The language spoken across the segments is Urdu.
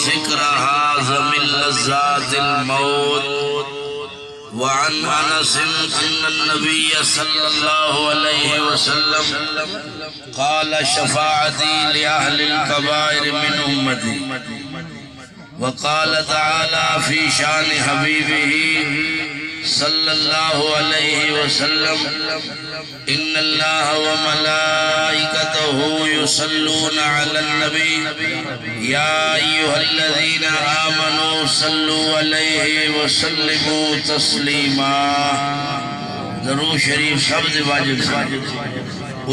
ذکر هذا من لذات الموت وعن انس ان النبي صلى الله عليه وسلم قال شفاعتي لأهل الكبائر من امتي وقال تعالى في شان حبيبه صلی اللہ علیہ وسلم ان اللہ وملائکتہ یصلون علی النبی یا ایہا الذین آمنوا صلوا علیہ وسلموا تسلیما. درود شریف سب سے واجب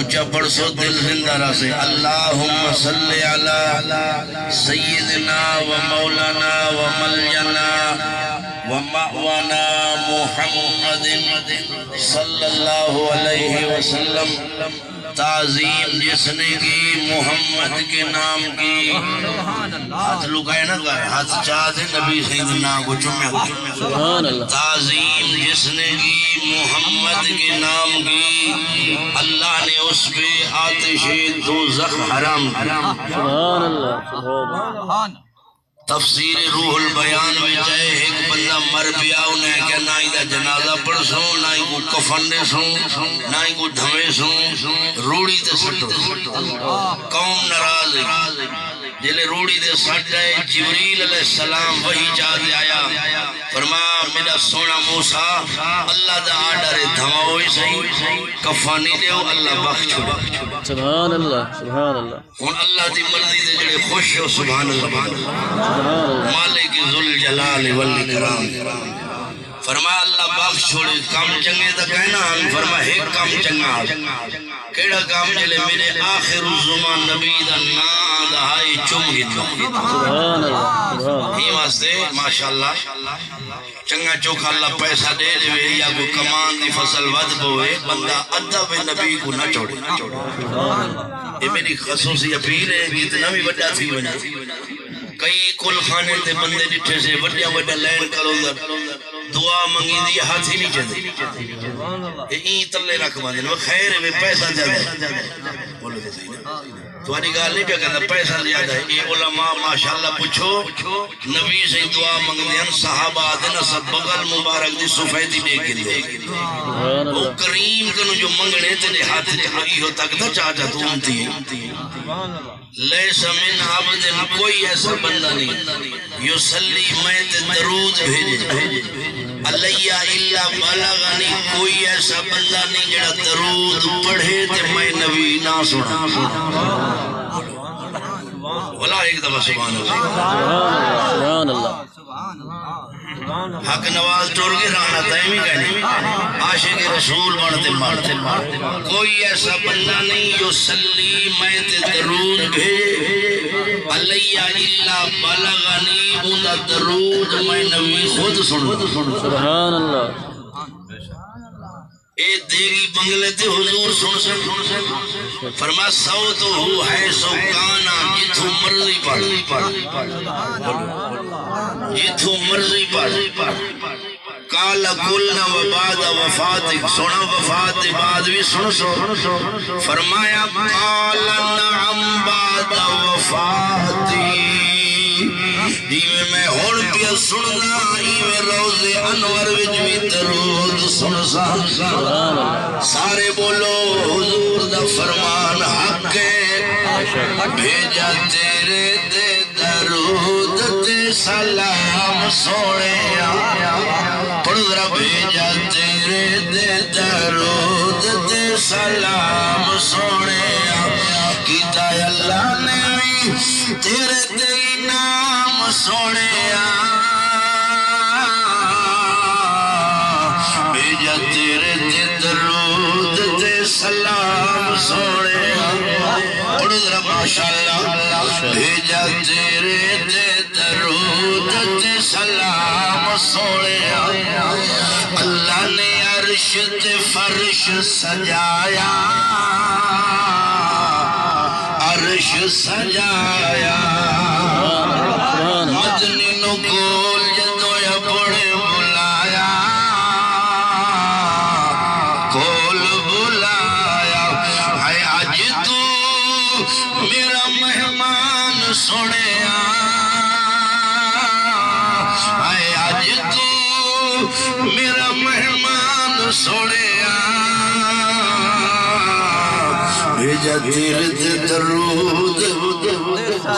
اچھا پڑھ سو دل زندہ رہ سے. اللہم صلی علی سیدنا و مولانا و ملینا ومأوانا محمد صلی اللہ علیہ وسلم. تعظیم جس نے کی محمد کے نام کی. ہاتھ لکائے نہ گائے, ہاتھ چاہتے نبی سیدنا کو چمے. تعظیم جس نے کی محمد کے نام کی, اللہ نے اس پہ آتش دوزخ حرام کی. تفسیر روح البیان میں جائے ایک بندہ مر پیا, انہیں کہ نہ ہی دا جنازہ پڑھ سوں, نہ ہی کو کفن دے سوں, نہ ہی کو دھمے سوں, روڑی تے سٹو. قوم ناراض ہے. جلے روڑی دے سٹ ہے, جبریل علیہ السلام وہی چاہتے آیا, فرمایا میرا سونا موسیٰ اللہ دا آڈر دھما ہوئی صحیح, کفانی دے ہو اللہ بخش چھوڑا. سبحان اللہ سبحان اللہ. ہون اللہ دی مرضی دے جڑے خوش ہو سبحان اللہ. مالک ذوالجلال والاکرام. فرمایا اللہ بخش چھوڑے. کام چنگے تا کہنا ہم فرمایا ایک کام چنگا کیڑا کام جلے میرے آخر الزمان نبی دا نام دہائی چم گیتا. سبحان اللہ. ہی واسطے ماشاءاللہ چنگا چوکھا اللہ پیسہ دے دے یا کو کمان دی فصل ود بوئے, بندہ ادب نبی کو نہ چھوڑے. یہ میری خصوصی اپیل ہے, جتنا بھی بڑا تھی بنا. کئی کل خانے تے بندے جٹھے سے وڈیا وڈا لین کرو دعا منگی دی ہاتھ ہی نہیں چاہتے. این تلے رکھ باندھے وہ خیر ہے پیسہ زیادہ. بولو دے صحیح نا, تمہاری گال نہیں پہ کہتا پیسہ زیادہ ہے. یہ علماء ماشاءاللہ پوچھو نبی سے دعا منگتے ہیں, صحابہ آتے نا سب بغل مبارک دی سفیدی دے کے دے. وہ کریم کنو جو منگنے تیرے ہاتھ دے آئی ہو تک دا چاہتا تو امتی ہے. لیس من عبد کوئی ایسا بندہ نہیں یصلی میں تے درود بھیجے علیہ الا بلغنی, کوئی ایسا بندہ نہیں جڑا درود پڑھے تے میں نبی نہ سنا. بولا ایک دفعہ سبحان اللہ. سبحان اللہ. حق نواز ٹور کے رانا تائمی کہنے عاشق رسول بڑھتے مارتے. کوئی ایسا بندہ نہیں یصلی میں تے درود بھیجے علیہ الا بلغنی, اوندا درود میں نبی خود سن. سبحان اللہ. اے دیگی بنگلے تے حضور سن فرما صوتو ہو ہے سو کانا, جتھو مرضی پڑھ جتھو مرضی پڑھ. کالا کلنا و بعد وفاتک, سونا وفات بعد بھی سن. فرمایا کالا نعم بعد وفاتی, ایویں میں ہون پیا سننا, ایویں روز انور وچ بھی درود سنسا. سارے بولو حضور دا فرمان حق ہے, بھیجا تیرے دے درود تے سلام سوڑے آیا. پڑھ ذرا بھیجا تیرے دے درود تے سلام سوڑے آیا. کیتا اللہ نے بھی تیرے تے نام سوڑے آیا. بھیجا تیرے تے درود تے سلام سوڑے آیا. پڑھ ذرا ماشاءاللہ. بھیجا تیرے تے درود تے سلام سوڑے آیا. اللہ نے عرش تے فرش سجایا, عرش سجایا. مدنی نو کول جدو یا بڑے بلایا, کول بلایا. ہے آج تو میرا مہمان سنے آ, میرا مہمان سونے بھیجا تیرے درود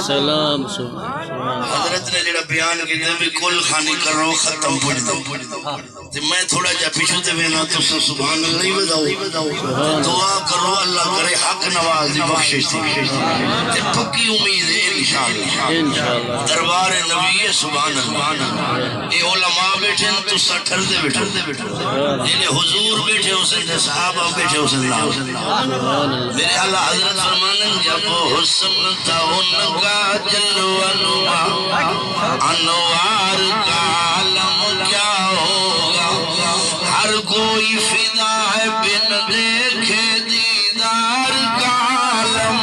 سلام سبحان حضرت نے جڑا بیان کیتے بھی کل خانی کرو ختم پڑھ دو تے میں تھوڑا جا پیچھے تے وینا تو سبحان اللہ ہی بداؤ دعا کرو اللہ کرے حق نواز دی بخشش دی تے پکی امید ہے انشاءاللہ دربار نبی سبحان اللہ اے علماء بیٹھے تو سٹھر دے بیٹھے جنہیں حضور بیٹھے حسین دے صحابہ بیٹھے حسین اللہ میرے اللہ حضرت فرمانن جب حسن تھا ان کا جلو انوار کا عالم کیا ہوگا ہر کوئی فدا ہے بن دیکھے دیدار کا عالم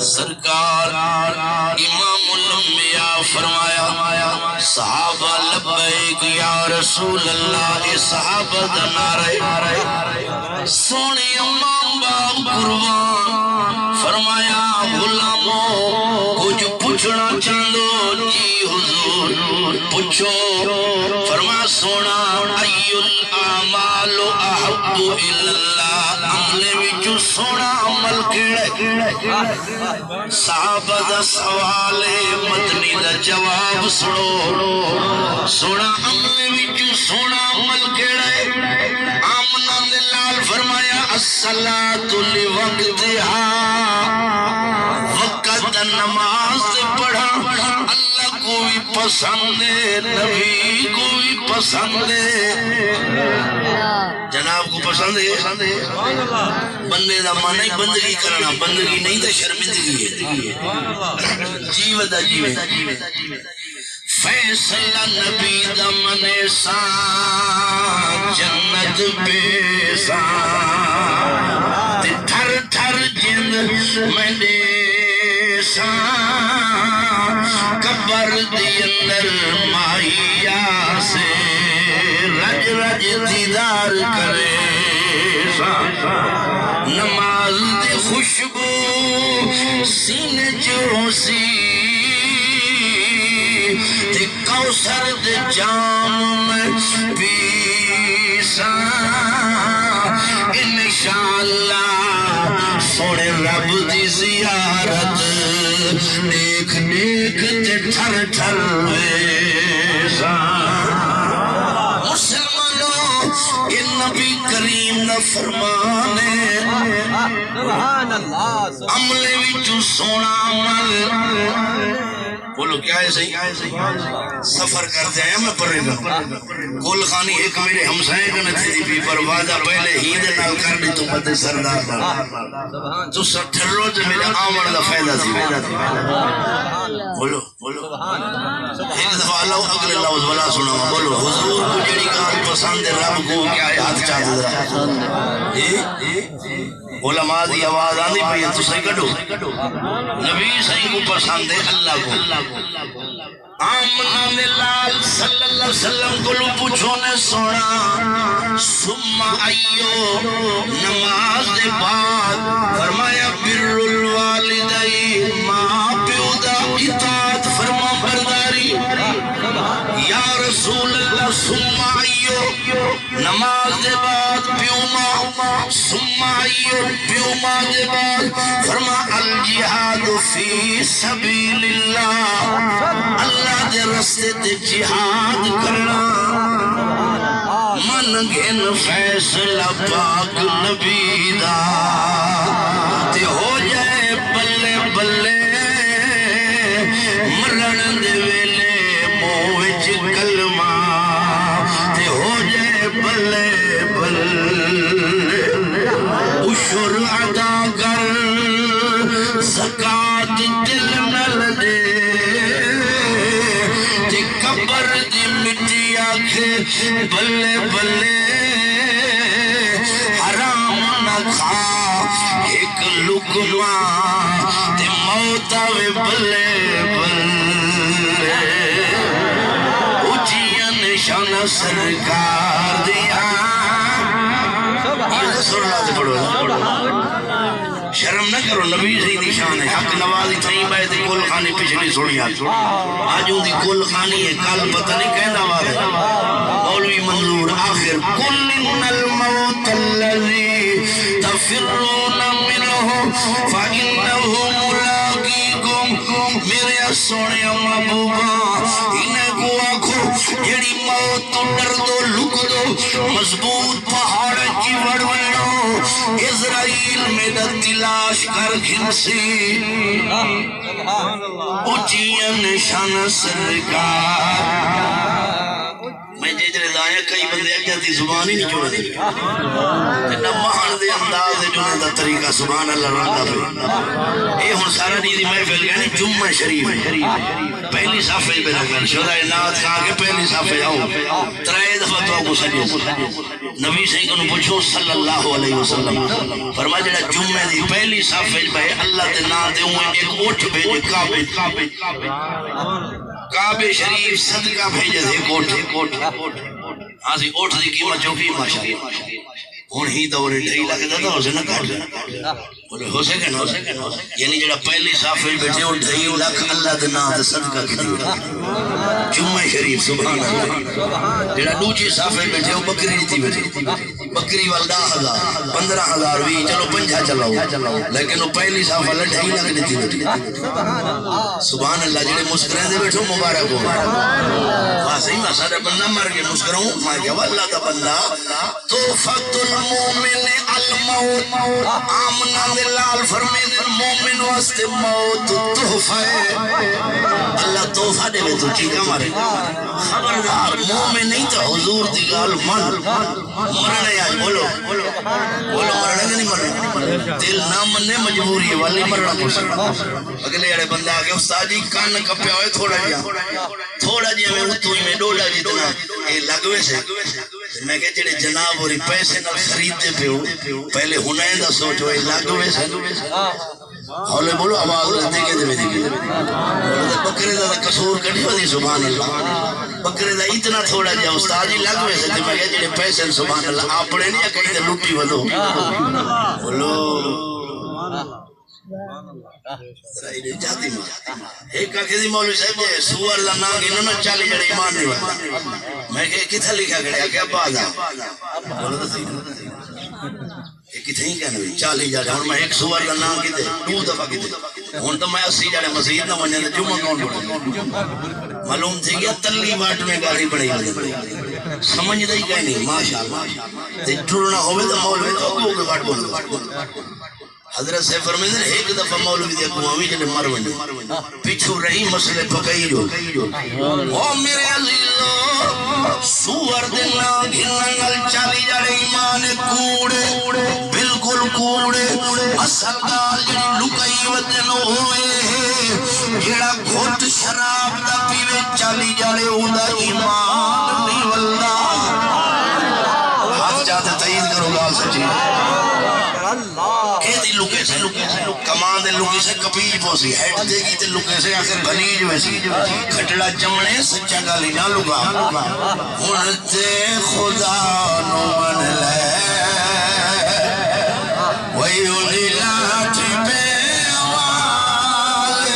سرکار امام الانبیاء فرمایا صحابہ لبیک یا رسول اللہ اے صحابہ دا نعرہ سونے امام باپ قربان فرمایا غلاموں کچھ پوچھنا چاندو جی حضور پوچھو فرما سونا ای الاعمال احب الاللہ عملے وچو سونا عمل کیڑے صحابہ دا سوال مدنی دا جواب سنو سونا عملے وچو سونا عمل کیڑے آمنہ دلال فرمایا الصلاۃ لوقتہا وقت نماز پڑھا اللہ کو بھی پسند ہے نبی کو بھی پسند ہے جناب کو پسند ہے بندے دا مانا ہی بندگی کرنا بندگی نہیں تو شرمندگی ہے جیوتا فیصلہ نبی دا منے سان جنت بے سان تھر تھر جند میں قبر دی اندر مائیا سے رج رج دیدار کرے نماز دی خوشبو سینے جو سی تے کوثر دے جام میں پیسا انشاءاللہ سوڑے رب دی زیارت نیک نیک تے ٹھر ٹھر ویسا مسلمانوں یہ نبی کریم دا فرمان ہے عملے وچوں سونا عمل بولو کیا ہے صحیح سفر کرتے ہیں میں پڑھے گا گل خانی ایک میرے ہمسائے کا نتھی بھی پر وعدہ پہلے ہی دے نال کر دی تو مدے سردار دا تو سٹھر روز میرے آمن دا فائدہ تھی بولو ایک دفعہ اللہ اگلے لفظ بلا سنا بولو حضور کو جڑی کار پسند رب کو کیا ہے ہاتھ چاہتا علماء دی آواز آندی پئی تو صحیح کڈو نبی صحیح کو پسند ہے اللہ کو آمنہ لال صلی اللہ علیہ وسلم کو لو پوچھو نے سونا ثم ایو نماز دے بعد فرمایا بر الوالدین ماں پیو دا اطاعت فرما برداری یا رسول اللہ ثم ایو نماز دے بعد پیو ماں ثم ایو پیو ماں دے بعد فرما الجہاد فی سبیل اللہ اللہ دے رستے تے جہاد کرنا من گھن فیصلہ پاک نبی دا تے ہو جائے بلے بلے مرن دے ویلے موچ کلمہ تے ہو جائے بلے بلے اشر ادا کر زکاة دل نل دے قبر دی مٹی آکھے بلے بلے حرام نہ کھا ایک لقمہ تے موت آوے بلے بلے اچھیا نشان سرکار دیا یہ سر اللہ سے پڑھو شرم نہ کرو نبی سے نشان ہے حق نوازی تھیں بے تے کل خانی پچھلی سنی آج ان دی کل خانی ہے کل پتہ نہیں کہنا بات ہے مولوی منظور آخر کل ان الموت الذی تفرون منہ فإنہ ملاقیکم میرے سونے محبوبہ انہیں کو آنکھو جڑی موت تو ڈر دو لک دو مضبوط پہاڑ کی وڑوڑو اسرائیل میں دا تلاش کر گھنسی اچھین شان سرکار میں جیجرے دایا کئی بندے اگیا تھی زبان ہی نہیں چھوڑا دی نہ مہان دے انداز دے جنہیں دا طریقہ سبحان اللہ رہا پہ اے ہون سارا نیدی محفل گیا نہیں جمعہ شریف پہلی صافے پہ رکھن شدہ نات کہا کہ پہلی صافے آؤ ترائے دفعہ تو آگو سجے نبی سے کنو پوچھو صلی اللہ علیہ وسلم فرما جڑا جمعہ دی پہلی صافے پہ اللہ دے نا دے ہوئے ایک اوٹھ بھیجے کعبے شریف صدقہ بھیجے دے ایک اوٹھ آسی اوٹھ دی قیمت جو کی ماشاءاللہ ہون ہی دورے ڈھائی لگے دا اسے نہ کاٹ جانا بولے ہو سکے نہ یعنی جڑا پہلی صافے بیٹھے وہ ڈھائی لاکھ اللہ دے نا دے صدقہ کی دیو جمعہ شریف سبحان اللہ جڑا دوجی صافے بیٹھے وہ بکری دیتی بیٹھے بکری والدہ 15,000 بھی چلو 50 چلاؤ لیکن وہ پہلی صافہ ڈھائی لاکھ دیتی بیٹھے سبحان اللہ جڑے مسکریں دے بیٹھو مبارک ہو واسے ہی میں سارے بندہ مر کے مسکروں میں کہا اللہ دا بندہ توفت المومن الموت آمنا دلال فرمین المومن واسطے موت تحفہ ہے اللہ تحفہ دے میں تو چیزیں مارے خبردار مومن نہیں تو حضور دیگال من مرنے آج بولو مرنے کے نہیں مرنے دل نہ مننے مجبوری ہے والی مرنا پڑھ اگلے اڑے بندہ آگے استاد جی کان کپیا ہوئے تھوڑا جی میں اتوئی میں ڈولا جتنا یہ لگوے سے میں کہتے ہیں جناب اور پیسے نہ خریدتے پہ ہو پہلے ہنائیں دا سوچو یہ لگوے سے حولے بولو آواز رہتے کے دے میں دیکھے بکرے دا قصور کٹی ہوتی سبحان اللہ بکرے دا اتنا تھوڑا جا استاد جی لگوے سے میں کہتے ہیں پیسے سبحان اللہ آپ پڑھے نہیں کہیں دے لٹی ودو بولو ایک آخری مولوی صاحب جے سور لنا گی نہ چالی جڑے ایمان نہیں بنتا میں کہ کتھا لکھا گیا کہ ابا آدھا بولو تو صحیح ایک کتھا ہی کہنے بھی چالی جڑے ہون میں ایک سور لنا گی دے 2 دفعہ کی دے ہون تو میں 80 جڑے مسجد نہ بننے دے جمعہ کون بڑھے معلوم تھی گیا تلی باٹ میں گاڑی پڑی سمجھ دے کہیں نہیں ماشاءاللہ تے ٹرنا ہوئے تو مولوی تو اگو کے باٹ بولو حضرت سے فرمائے ہیں ایک دفعہ مولوی دے قوامی جلے مر ونجے پیچھو رہی مسئلے پکئی جو او میرے عزیزو سور دینا گھننگل چالی جڑے ایمان کوڑے بالکل کوڑے اصل دال جڑی لکئی ودنو ہوئے جڑا گھوٹ شراب دا پیوے چالی جڑے اودا ایمان نہیں واللہ ہاتھ جاتے تعید کرو گال سچی اے دی لکے سے کمان دے لکے سے کپیج پوسی ہیٹ دے گی تے لکے سے آخر بھنیج ویسی کھٹڑا جمنے سچا گالی نہ لگا ہونتے خدا نو من لے وہی انہی لاٹھ پہ آواز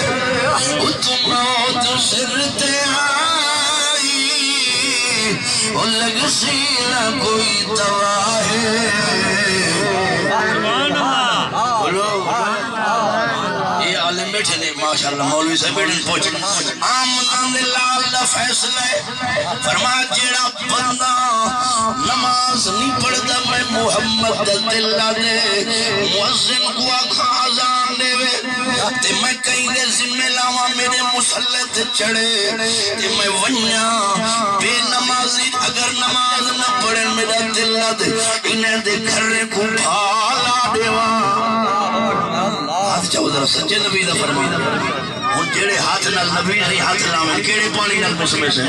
اتم موت سرتے آئی ان لگ سینہ کوئی دواہے بیٹھے نے ماشاءاللہ مولوی سے بیٹھے پہنچے آمنان لال دا فیصلہ فرما جیڑا بندہ نماز نہیں پڑھتا میں محمد دلہ دے مؤذن کو آکھا آزان دے وے تے میں کہیں دے ذمہ لاواں میرے مسلط چڑھے تے میں ونیا بے نمازی اگر نماز نہ پڑھن میرا دلہ دے انہیں دے گھرے کو بھالا دیواں ہاتھ چاہو ذرا سچے نبی دا فرمائے ان جیڑے ہاتھ نال نبی نہیں ہاتھ نامے کیڑے پانی نال مسمے سے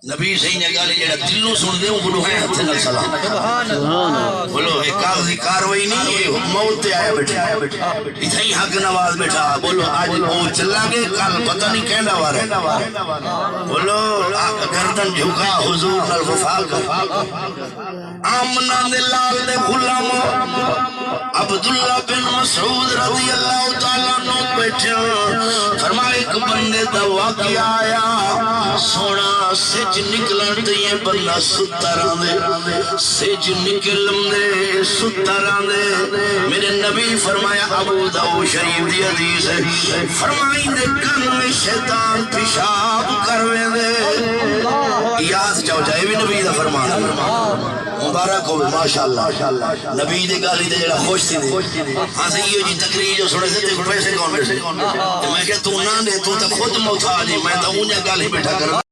نبی صحیح نے گل جڑا دلوں سن دے بولو ہے ہتھ نال سلام سبحان اللہ بولو یہ کاغذی کاروائی نہیں یہ موت تے آیا بیٹھا اتھے ہی حق نواز بیٹھا بولو آج وہ چلا گے کل پتہ نہیں کیندا وار ہے بولو گردن جھکا حضور نال وفا کر آمنہ دے لال دے غلام عبداللہ بن مسعود رضی اللہ تعالیٰ عنہ بیٹھے فرمائے ایک بندے دا واقعہ آیا سونا سج نکلن دے یہ بندہ ستران دے سج نکلن دے ستران دے میرے نبی فرمایا ابو داؤد شریف دی حدیث ہے فرمائیں دے کن میں شیطان پیشاب کروے دے یاد چاہو جائے بھی نبی دا فرمانا مبارک ہوئے ماشاءاللہ نبی دے گالی دے جڑا خوش تھی دے ہاں سے یہ جی تقریر جو سنے سے تے پیسے کون میں کہ تو نہ دے تو تا خود موتا جی میں تا انہیں گالی بیٹھا کر